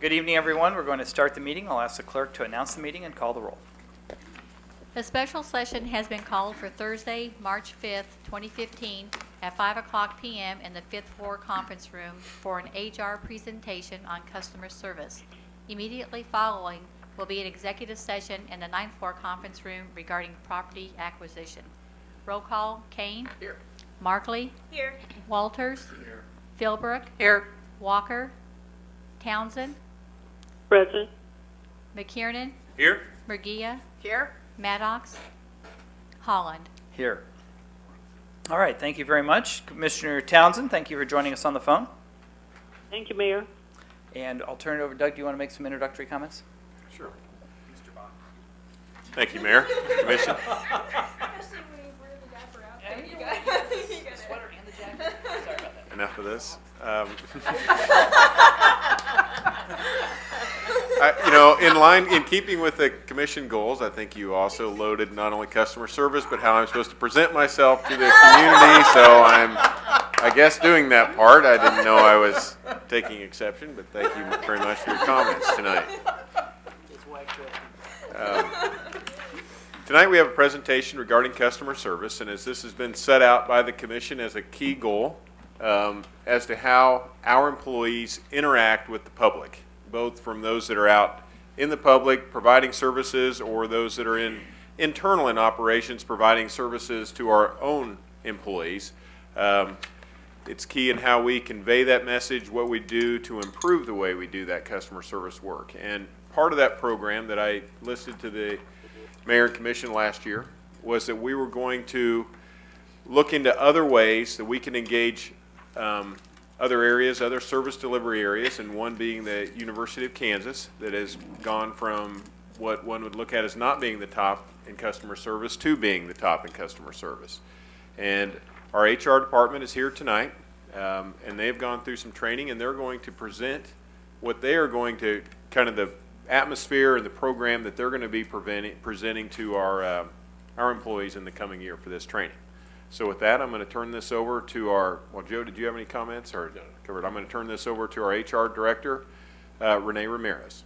Good evening, everyone. We're going to start the meeting. I'll ask the clerk to announce the meeting and call the roll. A special session has been called for Thursday, March 5th, 2015, at 5 o'clock p.m. in the 5th floor conference room for an HR presentation on customer service. Immediately following will be an executive session in the 9th floor conference room regarding property acquisition. Roll call: Kane. Here. Markley. Here. Walters. Here. Philbrook. Here. Walker. Townsend. Present. McKiernan. Here. Murguia. Here. Maddox. Holland. Here. All right, thank you very much. Commissioner Townsend, thank you for joining us on the phone. Thank you, Mayor. And I'll turn it over. Doug, do you want to make some introductory comments? Sure. Thank you, Mayor, Commission. Enough of this. In keeping with the commission goals, I think you also loaded not only customer service, but how I'm supposed to present myself to the community. So I'm, I guess, doing that part. I didn't know I was taking exception, but thank you very much for your comments tonight. Tonight we have a presentation regarding customer service, and as this has been set out by the commission as a key goal, as to how our employees interact with the public, both from those that are out in the public providing services or those that are internal in operations providing services to our own employees. It's key in how we convey that message, what we do to improve the way we do that customer service work. And part of that program that I listed to the Mayor and Commission last year was that we were going to look into other ways that we can engage other areas, other service delivery areas, and one being the University of Kansas that has gone from what one would look at as not being the top in customer service to being the top in customer service. And our HR department is here tonight, and they've gone through some training, and they're going to present what they are going to, kind of the atmosphere and the program that they're going to be presenting to our employees in the coming year for this training. So with that, I'm going to turn this over to our, well, Joe, did you have any comments or covered? I'm going to turn this over to our HR director, Renee Ramirez.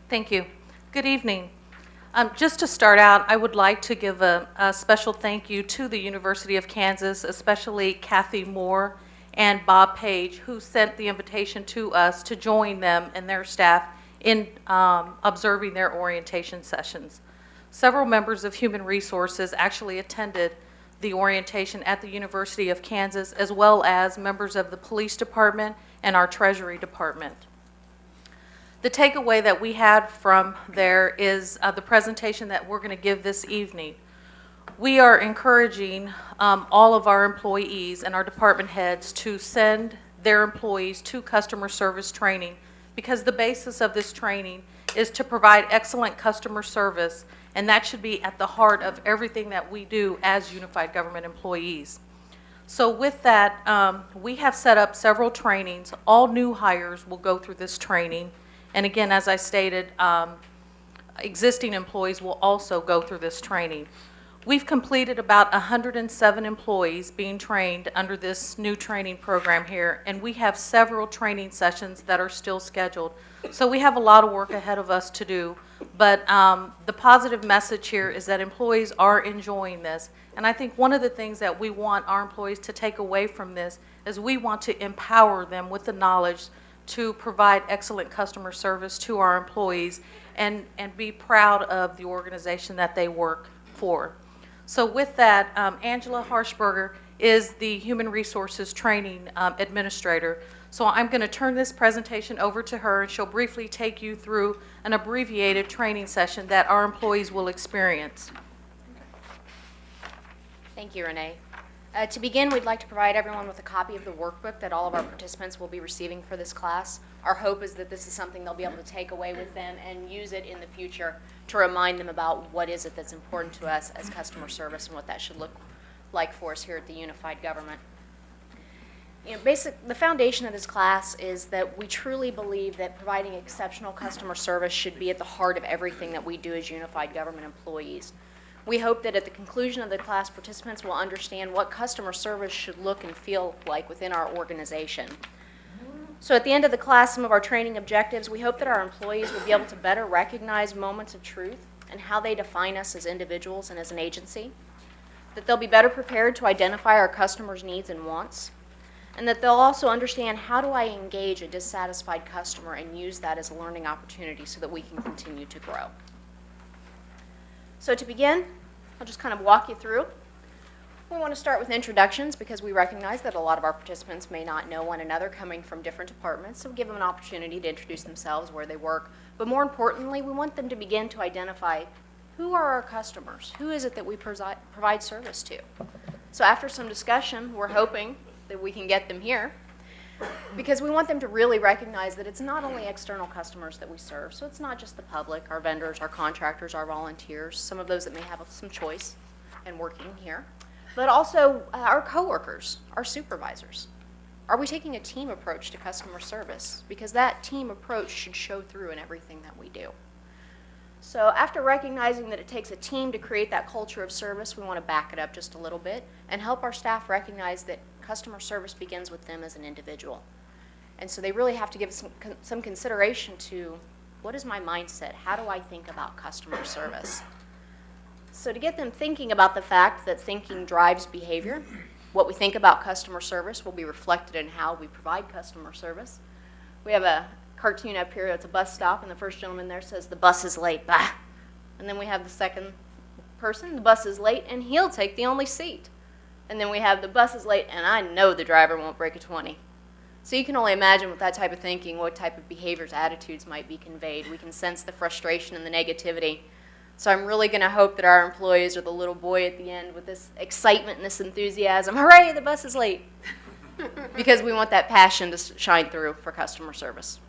Thank you. Good evening. Just to start out, I would like to give a special thank you to the University of Kansas, especially Kathy Moore and Bob Page, who sent the invitation to us to join them and their staff in observing their orientation sessions. Several members of Human Resources actually attended the orientation at the University of Kansas, as well as members of the Police Department and our Treasury Department. The takeaway that we had from there is the presentation that we're going to give this evening. We are encouraging all of our employees and our department heads to send their employees to customer service training, because the basis of this training is to provide excellent customer service, and that should be at the heart of everything that we do as unified government employees. So with that, we have set up several trainings. All new hires will go through this training. And again, as I stated, existing employees will also go through this training. We've completed about 107 employees being trained under this new training program here, and we have several training sessions that are still scheduled. So we have a lot of work ahead of us to do, but the positive message here is that employees are enjoying this. And I think one of the things that we want our employees to take away from this is we want to empower them with the knowledge to provide excellent customer service to our employees and be proud of the organization that they work for. So with that, Angela Harshberger is the Human Resources Training Administrator. So I'm going to turn this presentation over to her, and she'll briefly take you through an abbreviated training session that our employees will experience. Thank you, Renee. To begin, we'd like to provide everyone with a copy of the workbook that all of our participants will be receiving for this class. Our hope is that this is something they'll be able to take away with them and use it in the future to remind them about what is it that's important to us as customer service and what that should look like for us here at the unified government. The foundation of this class is that we truly believe that providing exceptional customer service should be at the heart of everything that we do as unified government employees. We hope that at the conclusion of the class, participants will understand what customer service should look and feel like within our organization. So at the end of the class, some of our training objectives, we hope that our employees will be able to better recognize moments of truth and how they define us as individuals and as an agency, that they'll be better prepared to identify our customers' needs and wants, and that they'll also understand how do I engage a dissatisfied customer and use that as a learning opportunity so that we can continue to grow. So to begin, I'll just kind of walk you through. We want to start with introductions because we recognize that a lot of our participants may not know one another coming from different departments, so we give them an opportunity to introduce themselves, where they work. But more importantly, we want them to begin to identify who are our customers? Who is it that we provide service to? So after some discussion, we're hoping that we can get them here because we want them to really recognize that it's not only external customers that we serve. So it's not just the public, our vendors, our contractors, our volunteers, some of those that may have some choice in working here, but also our coworkers, our supervisors. Are we taking a team approach to customer service? Because that team approach should show through in everything that we do. So after recognizing that it takes a team to create that culture of service, we want to back it up just a little bit and help our staff recognize that customer service begins with them as an individual. And so they really have to give some consideration to, what is my mindset? How do I think about customer service? So to get them thinking about the fact that thinking drives behavior, what we think about customer service will be reflected in how we provide customer service. We have a cartoon up here. It's a bus stop, and the first gentleman there says, "The bus is late." Bah. And then we have the second person, "The bus is late," and he'll take the only seat. And then we have, "The bus is late, and I know the driver won't break a 20." So you can only imagine with that type of thinking what type of behaviors, attitudes might be conveyed. We can sense the frustration and the negativity. So I'm really going to hope that our employees are the little boy at the end with this excitement and this enthusiasm. Hooray, the bus is late. Because we want that passion to shine through for customer service.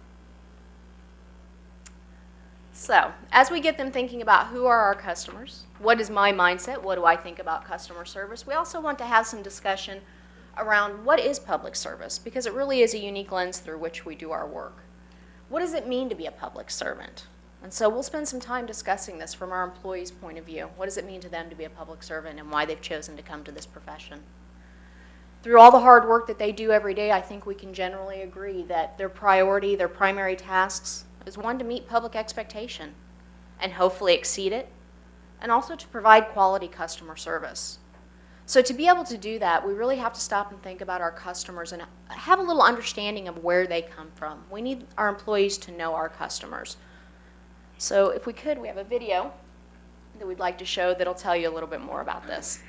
So as we get them thinking about who are our customers, what is my mindset, what do I think about customer service, we also want to have some discussion around what is public service, because it really is a unique lens through which we do our work. What does it mean to be a public servant? And so we'll spend some time discussing this from our employees' point of view. What does it mean to them to be a public servant and why they've chosen to come to this profession? Through all the hard work that they do every day, I think we can generally agree that their priority, their primary tasks, is one, to meet public expectation and hopefully exceed it, and also to provide quality customer service. So to be able to do that, we really have to stop and think about our customers and have a little understanding of where they come from. We need our employees to know our customers. So if we could, we have a video that we'd like to show that'll tell you a little bit more about this.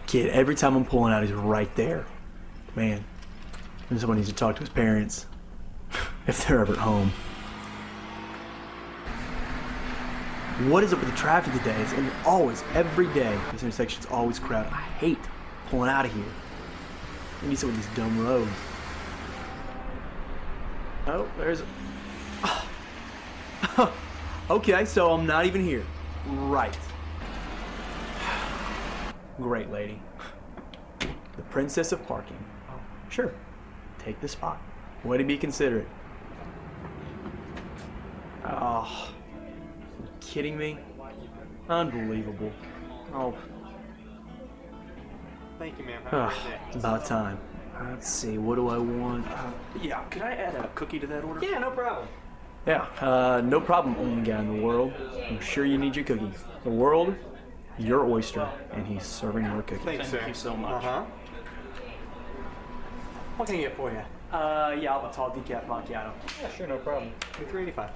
Kid, every time I'm pulling out, he's right there. Man, someone needs to talk to his parents if they're ever at home. What is up with the traffic today? It's always, every day, this intersection's always crowded. I hate pulling out of here. I need some of these dumb roads. Oh, there's okay, so I'm not even here. Right. Great lady. The princess of parking. Oh, sure. Take the spot. Way to be considerate. Oh, you kidding me? Unbelievable. Oh. Thank you, ma'am. Have a great day. It's about time. Let's see, what do I want? Yeah, could I add a cookie to that order? Yeah, no problem. Yeah, no problem, only guy in the world. I'm sure you need your cookie. The world, your oyster, and he's serving your cookie. Thanks, sir. Thank you so much. What can I get for you? Yeah, I'll have a tall decaf macchiato. Yeah, sure, no problem. $3.85.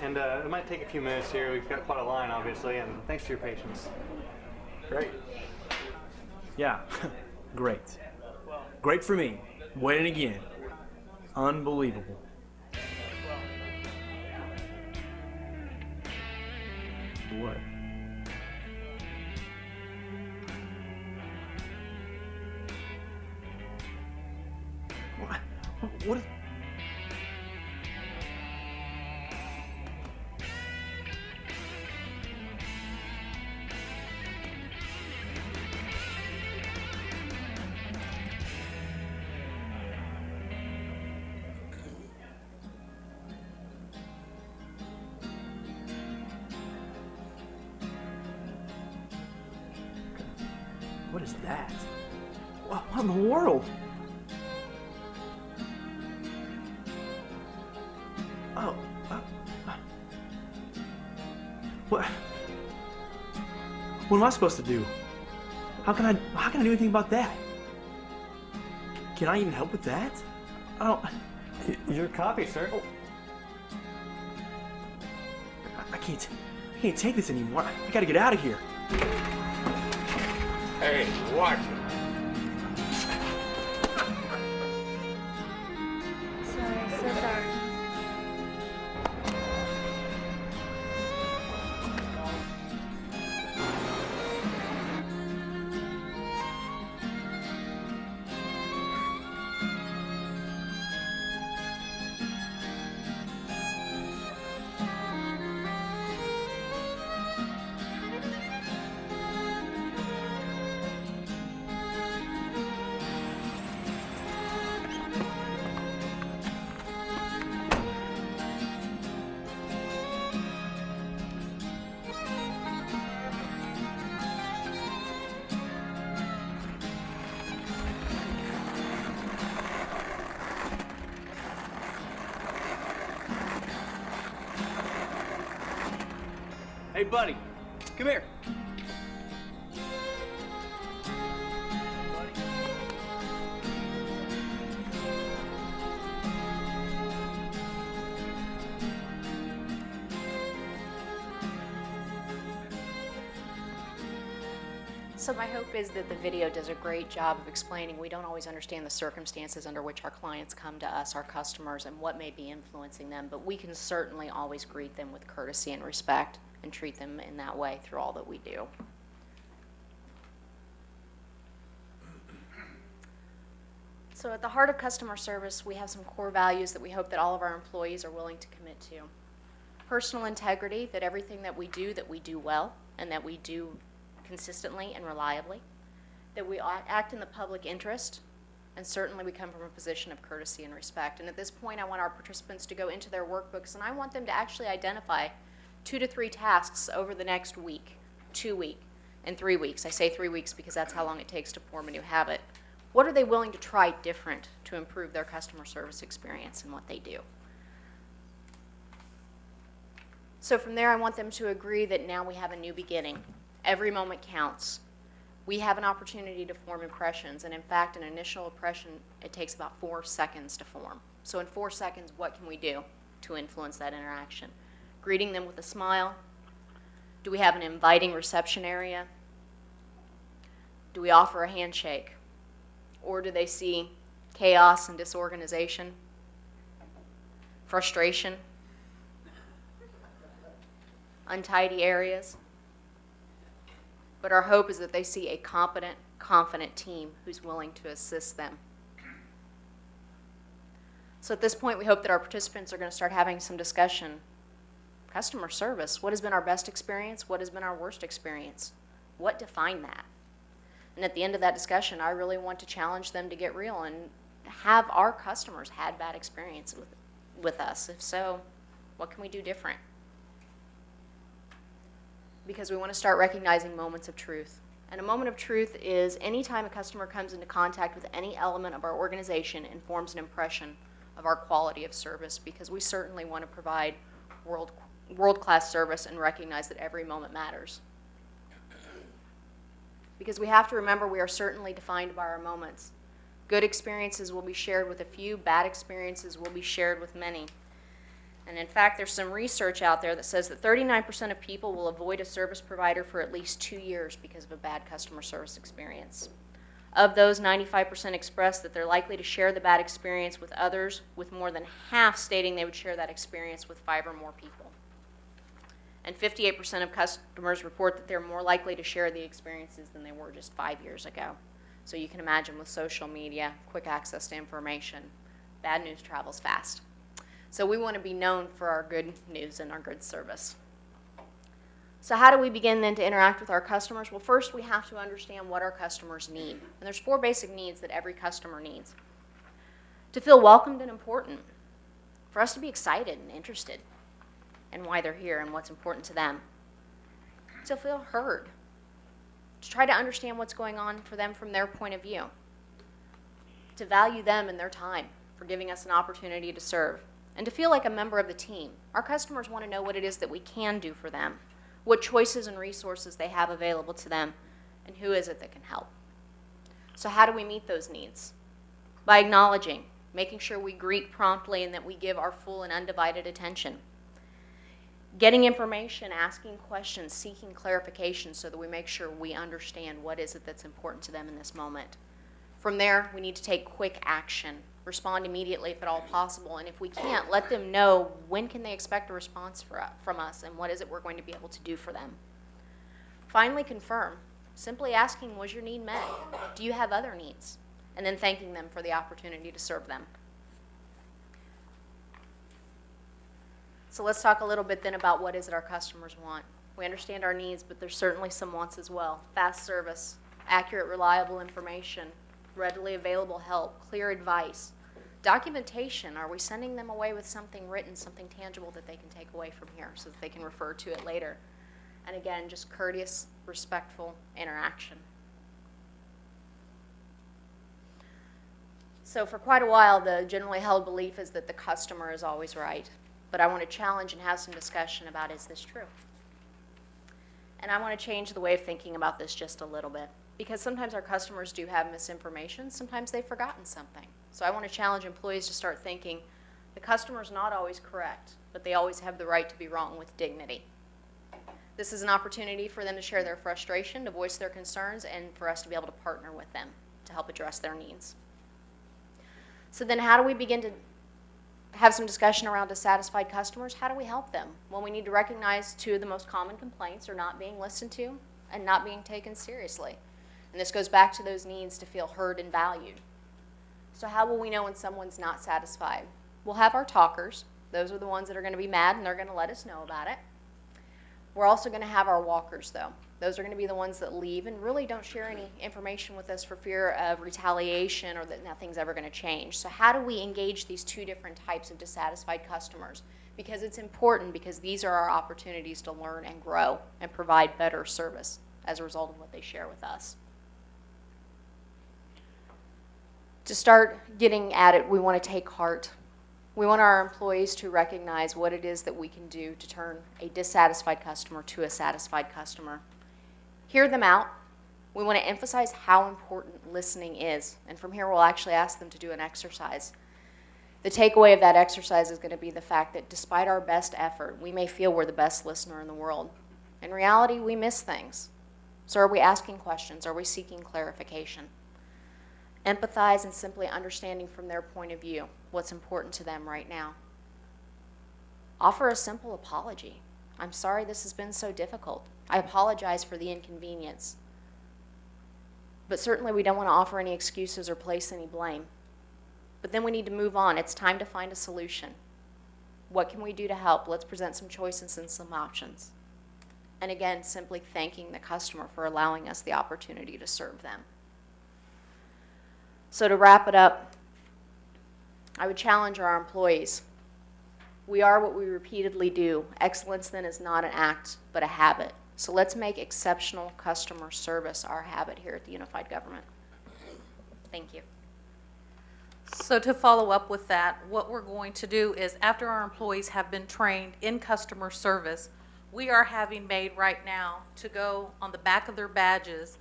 And it might take a few minutes here. We've got quite a line, obviously, and thanks for your patience. Great. Yeah, great. Great for me. Winning again. Unbelievable. What? What? What is that? What in the world? Oh, what? What am I supposed to do? How can I do anything about that? Can I even help with that? I don't. Your coffee, sir. I can't take this anymore. I gotta get out of here. Hey, watch it. Sorry, so sorry. Hey, buddy, come here. So my hope is that the video does a great job of explaining we don't always understand the circumstances under which our clients come to us, our customers, and what may be influencing them, but we can certainly always greet them with courtesy and respect and treat them in that way through all that we do. So at the heart of customer service, we have some core values that we hope that all of our employees are willing to commit to. Personal integrity, that everything that we do well, and that we do consistently and reliably, that we act in the public interest, and certainly we come from a position of courtesy and respect. And at this point, I want our participants to go into their workbooks, and I want them to actually identify 2 to 3 tasks over the next week, 2 weeks, and 3 weeks. I say 3 weeks because that's how long it takes to form a new habit. What are they willing to try different to improve their customer service experience and what they do? So from there, I want them to agree that now we have a new beginning. Every moment counts. We have an opportunity to form impressions, and in fact, an initial impression, it takes about 4 seconds to form. So in 4 seconds, what can we do to influence that interaction? Greeting them with a smile. Do we have an inviting reception area? Do we offer a handshake? Or do they see chaos and disorganization, frustration, untidy areas? But our hope is that they see a competent, confident team who's willing to assist them. So at this point, we hope that our participants are going to start having some discussion. Customer service, what has been our best experience? What has been our worst experience? What defined that? And at the end of that discussion, I really want to challenge them to get real and have our customers had bad experience with us. If so, what can we do different? Because we want to start recognizing moments of truth. And a moment of truth is any time a customer comes into contact with any element of our organization and forms an impression of our quality of service, because we certainly want to provide world-class service and recognize that every moment matters. Because we have to remember we are certainly defined by our moments. Good experiences will be shared with a few, bad experiences will be shared with many. And in fact, there's some research out there that says that 39% of people will avoid a service provider for at least 2 years because of a bad customer service experience. Of those, 95% expressed that they're likely to share the bad experience with others, with more than half stating they would share that experience with 5 or more people. And 58% of customers report that they're more likely to share the experiences than they were just 5 years ago. So you can imagine with social media, quick access to information, bad news travels fast. So we want to be known for our good news and our good service. So how do we begin then to interact with our customers? Well, first we have to understand what our customers need. And there's 4 basic needs that every customer needs. To feel welcomed and important, for us to be excited and interested in why they're here and what's important to them. To feel heard, to try to understand what's going on for them from their point of view, to value them and their time for giving us an opportunity to serve, and to feel like a member of the team. Our customers want to know what it is that we can do for them, what choices and resources they have available to them, and who is it that can help. So how do we meet those needs? By acknowledging, making sure we greet promptly and that we give our full and undivided attention. Getting information, asking questions, seeking clarification so that we make sure we understand what is it that's important to them in this moment. From there, we need to take quick action, respond immediately if at all possible, and if we can't, let them know when can they expect a response from us and what is it we're going to be able to do for them. Finally, confirm, simply asking, was your need met? Do you have other needs? And then thanking them for the opportunity to serve them. So let's talk a little bit then about what is it our customers want. We understand our needs, but there's certainly some wants as well. Fast service, accurate, reliable information, readily available help, clear advice. Documentation, are we sending them away with something written, something tangible that they can take away from here so that they can refer to it later? And again, just courteous, respectful interaction. So for quite a while, the generally held belief is that the customer is always right. But I want to challenge and have some discussion about, is this true? And I want to change the way of thinking about this just a little bit. Because sometimes our customers do have misinformation. Sometimes they've forgotten something. So I want to challenge employees to start thinking, the customer's not always correct, but they always have the right to be wrong with dignity. This is an opportunity for them to share their frustration, to voice their concerns, and for us to be able to partner with them to help address their needs. So then how do we begin to have some discussion around dissatisfied customers? How do we help them? Well, we need to recognize two of the most common complaints are not being listened to and not being taken seriously. And this goes back to those needs to feel heard and valued. So how will we know when someone's not satisfied? We'll have our talkers. Those are the ones that are going to be mad and they're going to let us know about it. We're also going to have our walkers, though. Those are going to be the ones that leave and really don't share any information with us for fear of retaliation or that nothing's ever going to change. So how do we engage these two different types of dissatisfied customers? Because it's important, because these are our opportunities to learn and grow and provide better service as a result of what they share with us. To start getting at it, we want to take heart. We want our employees to recognize what it is that we can do to turn a dissatisfied customer to a satisfied customer. Hear them out. We want to emphasize how important listening is. And from here, we'll actually ask them to do an exercise. The takeaway of that exercise is going to be the fact that despite our best effort, we may feel we're the best listener in the world. In reality, we miss things. So are we asking questions? Are we seeking clarification? Empathize and simply understanding from their point of view what's important to them right now. Offer a simple apology. I'm sorry this has been so difficult. I apologize for the inconvenience. But certainly we don't want to offer any excuses or place any blame. But then we need to move on. It's time to find a solution. What can we do to help? Let's present some choices and some options. And again, simply thanking the customer for allowing us the opportunity to serve them. So to wrap it up, I would challenge our employees. We are what we repeatedly do. Excellence then is not an act, but a habit. So let's make exceptional customer service our habit here at the Unified Government. Thank you. So to follow up with that, what we're going to do is after our employees have been trained in customer service, we are having made right now to go on the back of their badges.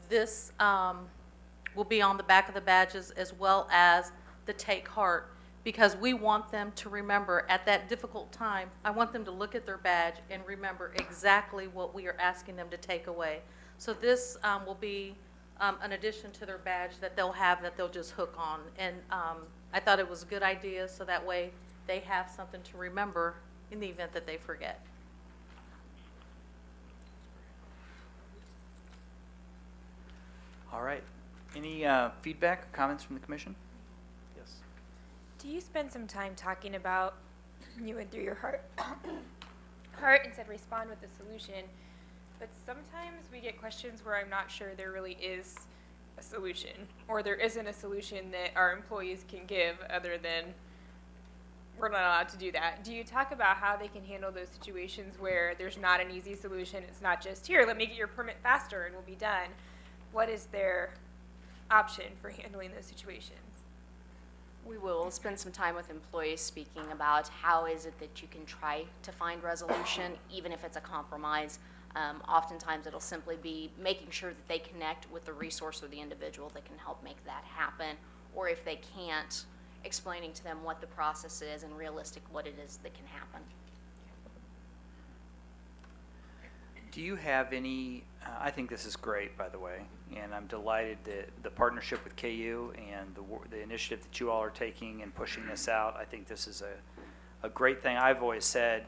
This will be on the back of the badges as well as the Take Heart, because we want them to remember at that difficult time, I want them to look at their badge and remember exactly what we are asking them to take away. So this will be an addition to their badge that they'll have that they'll just hook on. And I thought it was a good idea so that way they have something to remember in the event that they forget. All right. Any feedback or comments from the commission? Yes. Do you spend some time talking about you went through your heart and said respond with a solution, but sometimes we get questions where I'm not sure there really is a solution, or there isn't a solution that our employees can give other than we're not allowed to do that. Do you talk about how they can handle those situations where there's not an easy solution? It's not just, here, let me get your permit faster and we'll be done. What is their option for handling those situations? We will spend some time with employees speaking about how is it that you can try to find resolution, even if it's a compromise. Oftentimes it'll simply be making sure that they connect with the resource or the individual that can help make that happen, or if they can't, explaining to them what the process is and realistic what it is that can happen. Do you have any, I think this is great, by the way, and I'm delighted that the partnership with KU and the initiative that you all are taking and pushing this out. I think this is a great thing. I've always said,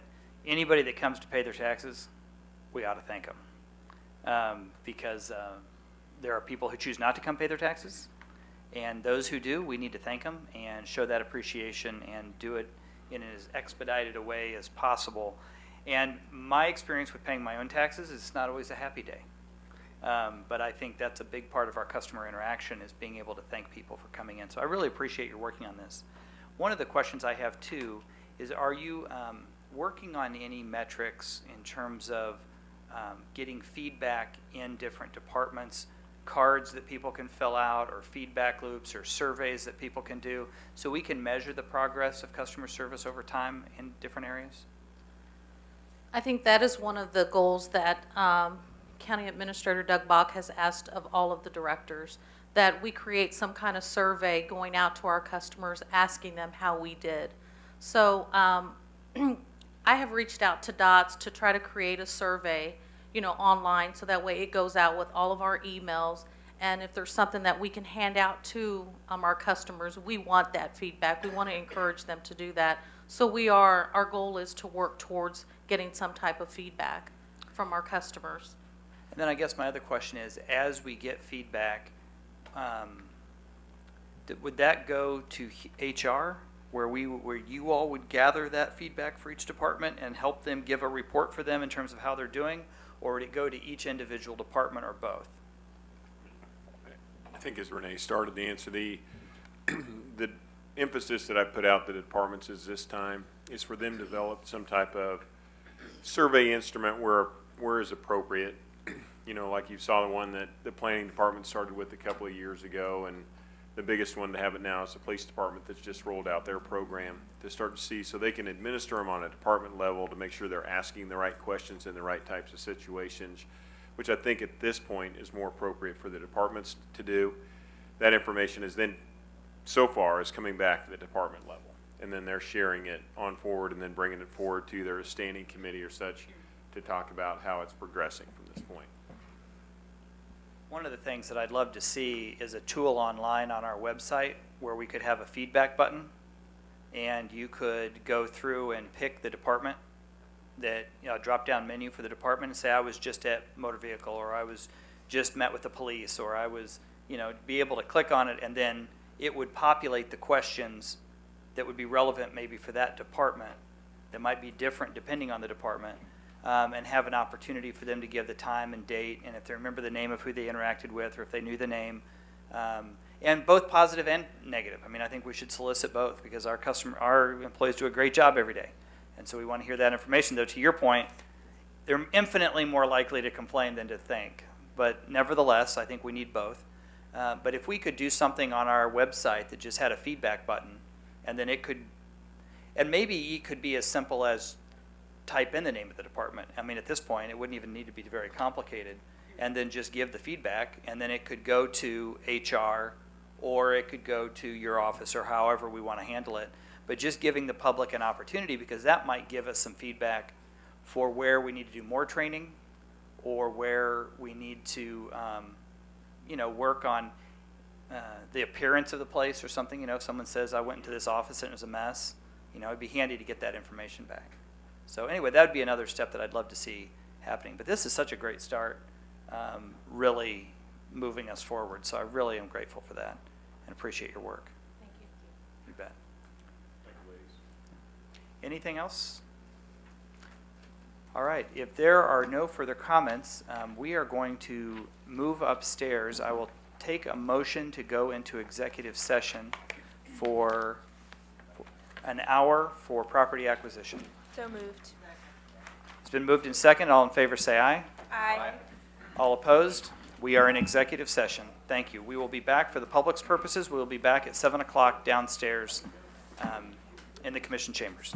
anybody that comes to pay their taxes, we ought to thank them. Because there are people who choose not to come pay their taxes, and those who do, we need to thank them and show that appreciation and do it in as expedited a way as possible. And my experience with paying my own taxes is it's not always a happy day. But I think that's a big part of our customer interaction is being able to thank people for coming in. So I really appreciate your working on this. One of the questions I have too is, are you working on any metrics in terms of getting feedback in different departments, cards that people can fill out, or feedback loops, or surveys that people can do, so we can measure the progress of customer service over time in different areas? I think that is one of the goals that County Administrator Doug Bach has asked of all of the directors, that we create some kind of survey going out to our customers, asking them how we did. So I have reached out to DOTS to try to create a survey, online, so that way it goes out with all of our emails. And if there's something that we can hand out to our customers, we want that feedback. We want to encourage them to do that. So our goal is to work towards getting some type of feedback from our customers. And then I guess my other question is, as we get feedback, would that go to HR, where you all would gather that feedback for each department and help them give a report for them in terms of how they're doing, or would it go to each individual department, or both? I think as Renee started to answer, the emphasis that I put out to the departments is this time is for them to develop some type of survey instrument where is appropriate. Like you saw the one that the planning department started with a couple of years ago, and the biggest one to have it now is the police department that's just rolled out their program to start to see, so they can administer them on a department level to make sure they're asking the right questions in the right types of situations, which I think at this point is more appropriate for the departments to do. That information is then, so far, is coming back to the department level, and then they're sharing it on forward and then bringing it forward to their standing committee or such to talk about how it's progressing from this point. One of the things that I'd love to see is a tool online on our website where we could have a feedback button, and you could go through and pick the department, that drop down menu for the department, and say, I was just at motor vehicle, or I was just met with the police, or I was, be able to click on it, and then it would populate the questions that would be relevant maybe for that department, that might be different depending on the department, and have an opportunity for them to give the time and date, and if they remember the name of who they interacted with, or if they knew the name, and both positive and negative. I mean, I think we should solicit both, because our employees do a great job every day, and so we want to hear that information. Though, to your point, they're infinitely more likely to complain than to thank, but nevertheless, I think we need both. But if we could do something on our website that just had a feedback button, and then maybe it could be as simple as type in the name of the department. I mean, at this point, it wouldn't even need to be very complicated, and then just give the feedback, and then it could go to HR, or it could go to your office, or however we want to handle it. But just giving the public an opportunity, because that might give us some feedback for where we need to do more training, or where we need to work on the appearance of the place or something. If someone says, I went into this office and it was a mess, it'd be handy to get that information back. So anyway, that would be another step that I'd love to see happening. But this is such a great start, really moving us forward. So I really am grateful for that and appreciate your work. Thank you. You bet. Thank you, ladies. Anything else? All right. If there are no further comments, we are going to move upstairs. I will take a motion to go into executive session for an hour for property acquisition. So moved. It's been moved in second. All in favor say aye. Aye. All opposed? We are in executive session. Thank you. We will be back for the public's purposes. We will be back at 7 o'clock downstairs in the commission chambers.